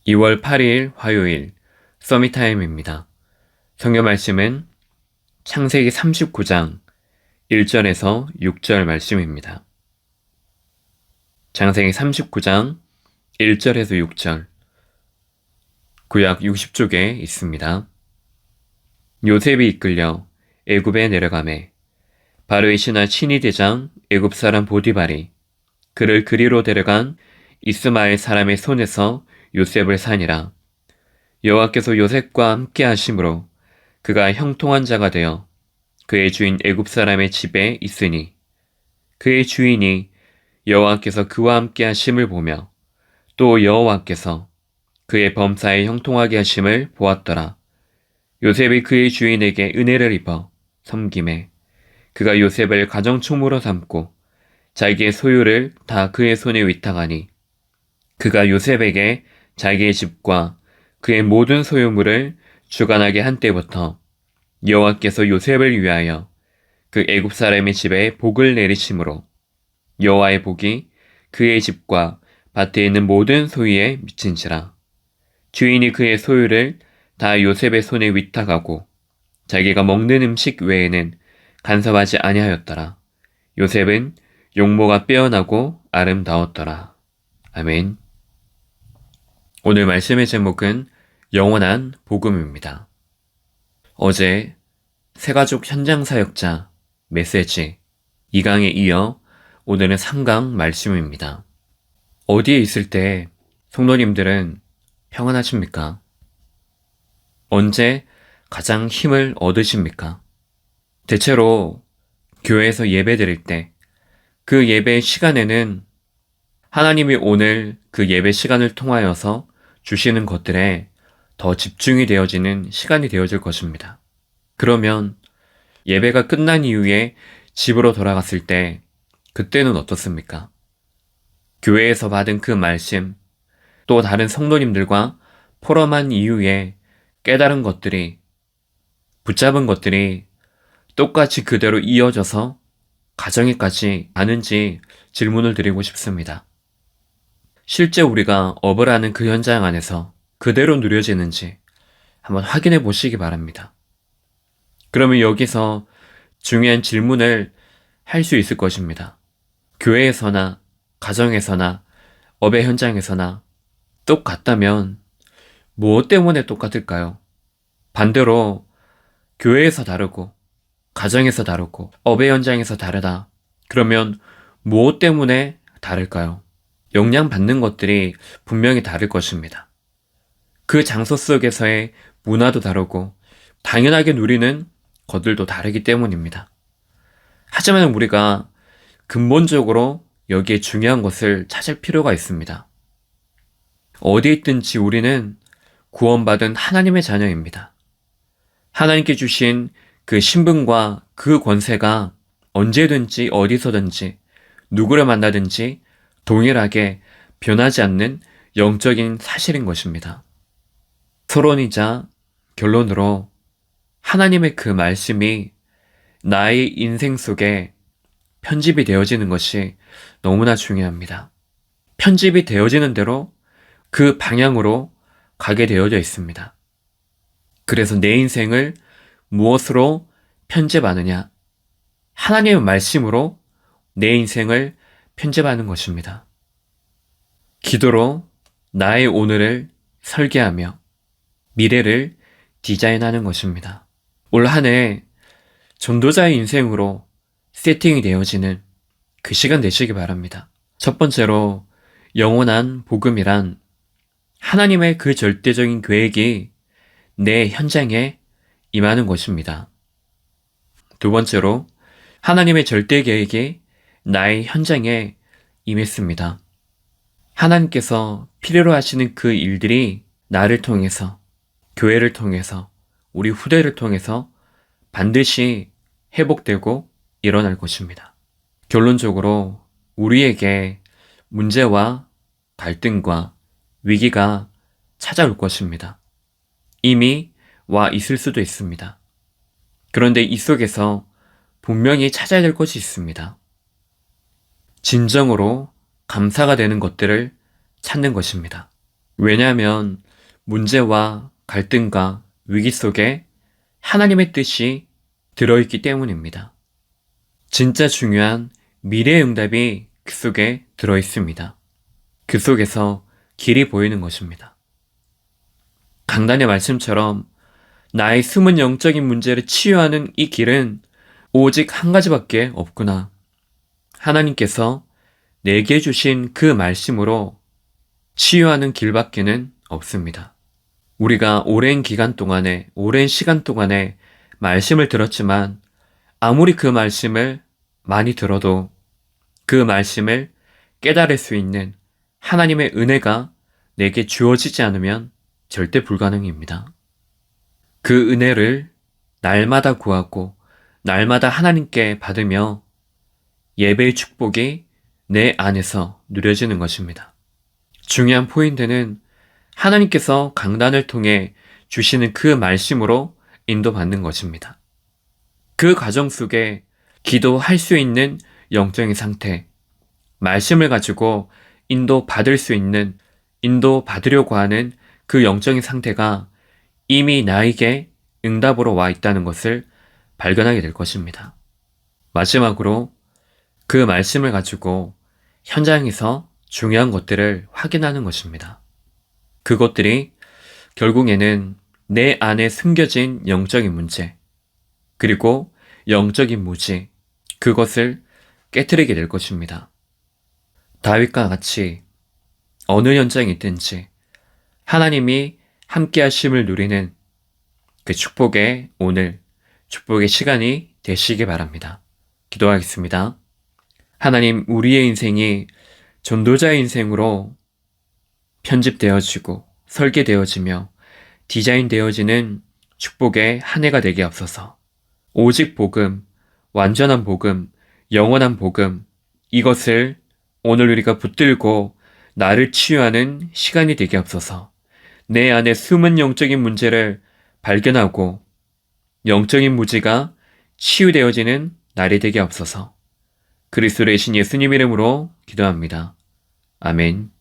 2월 8일 화요일 서밋타임입니다. 성경 말씀은 창세기 39장 1절에서 6절 말씀입니다. 창세기 39장 1절에서 6절 구약 60쪽에 있습니다. 요셉이 이끌려 애굽에 내려가매 바로의 신하 친위대장 애굽 사람 보디발이 그를 그리로 데려간 이스마엘 사람의 손에서 요셉을 사니라. 여호와께서 요셉과 함께 하심으로 그가 형통한 자가 되어 그의 주인 애굽 사람의 집에 있으니 그의 주인이 여호와께서 그와 함께 하심을 보며 또 여호와께서 그의 범사에 형통하게 하심을 보았더라. 요셉이 그의 주인에게 은혜를 입어 섬김에 그가 요셉을 가정총무로 삼고 자기의 소유를 다 그의 손에 위탁하니 그가 요셉에게 자기의 집과 그의 모든 소유물을 주관하게 한 때부터 여호와께서 요셉을 위하여 그 애굽 사람의 집에 복을 내리심으로 여호와의 복이 그의 집과 밭에 있는 모든 소유에 미친지라. 주인이 그의 소유를 다 요셉의 손에 위탁하고 자기가 먹는 음식 외에는 간섭하지 아니하였더라. 요셉은 용모가 빼어나고 아름다웠더라. 아멘. 오늘 말씀의 제목은 영원한 복음입니다. 어제 새가족 현장사역자 메시지 2강에 이어 오늘은 3강 말씀입니다. 어디에 있을 때 성도님들은 평안하십니까? 언제 가장 힘을 얻으십니까? 대체로 교회에서 예배 드릴 때 그 예배 시간에는 하나님이 오늘 그 예배 시간을 통하여서 주시는 것들에 더 집중이 되어지는 시간이 되어질 것입니다. 그러면 예배가 끝난 이후에 집으로 돌아갔을 때 그때는 어떻습니까? 교회에서 받은 그 말씀, 또 다른 성도님들과 포럼한 이후에 깨달은 것들이, 붙잡은 것들이 똑같이 그대로 이어져서 가정에까지 가는지 질문을 드리고 싶습니다. 실제 우리가 업을 하는 그 현장 안에서 그대로 누려지는지 한번 확인해 보시기 바랍니다. 그러면 여기서 중요한 질문을 할 수 있을 것입니다. 교회에서나 가정에서나 업의 현장에서나 똑같다면 무엇 때문에 똑같을까요? 반대로 교회에서 다르고 가정에서 다르고 업의 현장에서 다르다. 그러면 무엇 때문에 다를까요? 영향받는 것들이 분명히 다를 것입니다. 그 장소 속에서의 문화도 다르고 당연하게 누리는 것들도 다르기 때문입니다. 하지만 우리가 근본적으로 여기에 중요한 것을 찾을 필요가 있습니다. 어디에 있든지 우리는 구원받은 하나님의 자녀입니다. 하나님께 주신 그 신분과 그 권세가 언제든지 어디서든지 누구를 만나든지 동일하게 변하지 않는 영적인 사실인 것입니다. 서론이자 결론으로 하나님의 그 말씀이 나의 인생 속에 편집이 되어지는 것이 너무나 중요합니다. 편집이 되어지는 대로 그 방향으로 가게 되어져 있습니다. 그래서 내 인생을 무엇으로 편집하느냐? 하나님의 말씀으로 내 인생을 편집하는 것입니다. 기도로 나의 오늘을 설계하며 미래를 디자인하는 것입니다. 올 한 해 전도자의 인생으로 세팅이 되어지는 그 시간 되시기 바랍니다. 첫 번째로 영원한 복음이란 하나님의 그 절대적인 계획이 내 현장에 임하는 것입니다. 두 번째로 하나님의 절대 계획이 나의 현장에 임했습니다. 하나님께서 필요로 하시는 그 일들이 나를 통해서, 교회를 통해서, 우리 후대를 통해서 반드시 회복되고 일어날 것입니다. 결론적으로 우리에게 문제와 갈등과 위기가 찾아올 것입니다. 이미 와 있을 수도 있습니다. 그런데 이 속에서 분명히 찾아야 될 것이 있습니다. 진정으로 감사가 되는 것들을 찾는 것입니다. 왜냐하면 문제와 갈등과 위기 속에 하나님의 뜻이 들어있기 때문입니다. 진짜 중요한 미래의 응답이 그 속에 들어있습니다. 그 속에서 길이 보이는 것입니다. 강단의 말씀처럼 나의 숨은 영적인 문제를 치유하는 이 길은 오직 한 가지밖에 없구나. 하나님께서 내게 주신 그 말씀으로 치유하는 길밖에는 없습니다. 우리가 오랜 기간 동안에, 오랜 시간 동안에 말씀을 들었지만 아무리 그 말씀을 많이 들어도 그 말씀을 깨달을 수 있는 하나님의 은혜가 내게 주어지지 않으면 절대 불가능입니다. 그 은혜를 날마다 구하고 날마다 하나님께 받으며 예배의 축복이 내 안에서 누려지는 것입니다. 중요한 포인트는 하나님께서 강단을 통해 주시는 그 말씀으로 인도받는 것입니다. 그 과정 속에 기도할 수 있는 영적인 상태, 말씀을 가지고 인도받을 수 있는, 인도받으려고 하는 그 영적인 상태가 이미 나에게 응답으로 와 있다는 것을 발견하게 될 것입니다. 마지막으로 그 말씀을 가지고 현장에서 중요한 것들을 확인하는 것입니다. 그것들이 결국에는 내 안에 숨겨진 영적인 문제, 그리고 영적인 무지, 그것을 깨트리게 될 것입니다. 다윗과 같이 어느 현장에 있든지 하나님이 함께 하심을 누리는 그 축복의 오늘, 축복의 시간이 되시기 바랍니다. 기도하겠습니다. 하나님, 우리의 인생이 전도자의 인생으로 편집되어지고 설계되어지며 디자인되어지는 축복의 한 해가 되게 앞서서 오직 복음, 완전한 복음, 영원한 복음, 이것을 오늘 우리가 붙들고 나를 치유하는 시간이 되게 앞서서 내 안에 숨은 영적인 문제를 발견하고 영적인 무지가 치유되어지는 날이 되게 앞서서 그리스도의 신 예수님 이름으로 기도합니다. 아멘.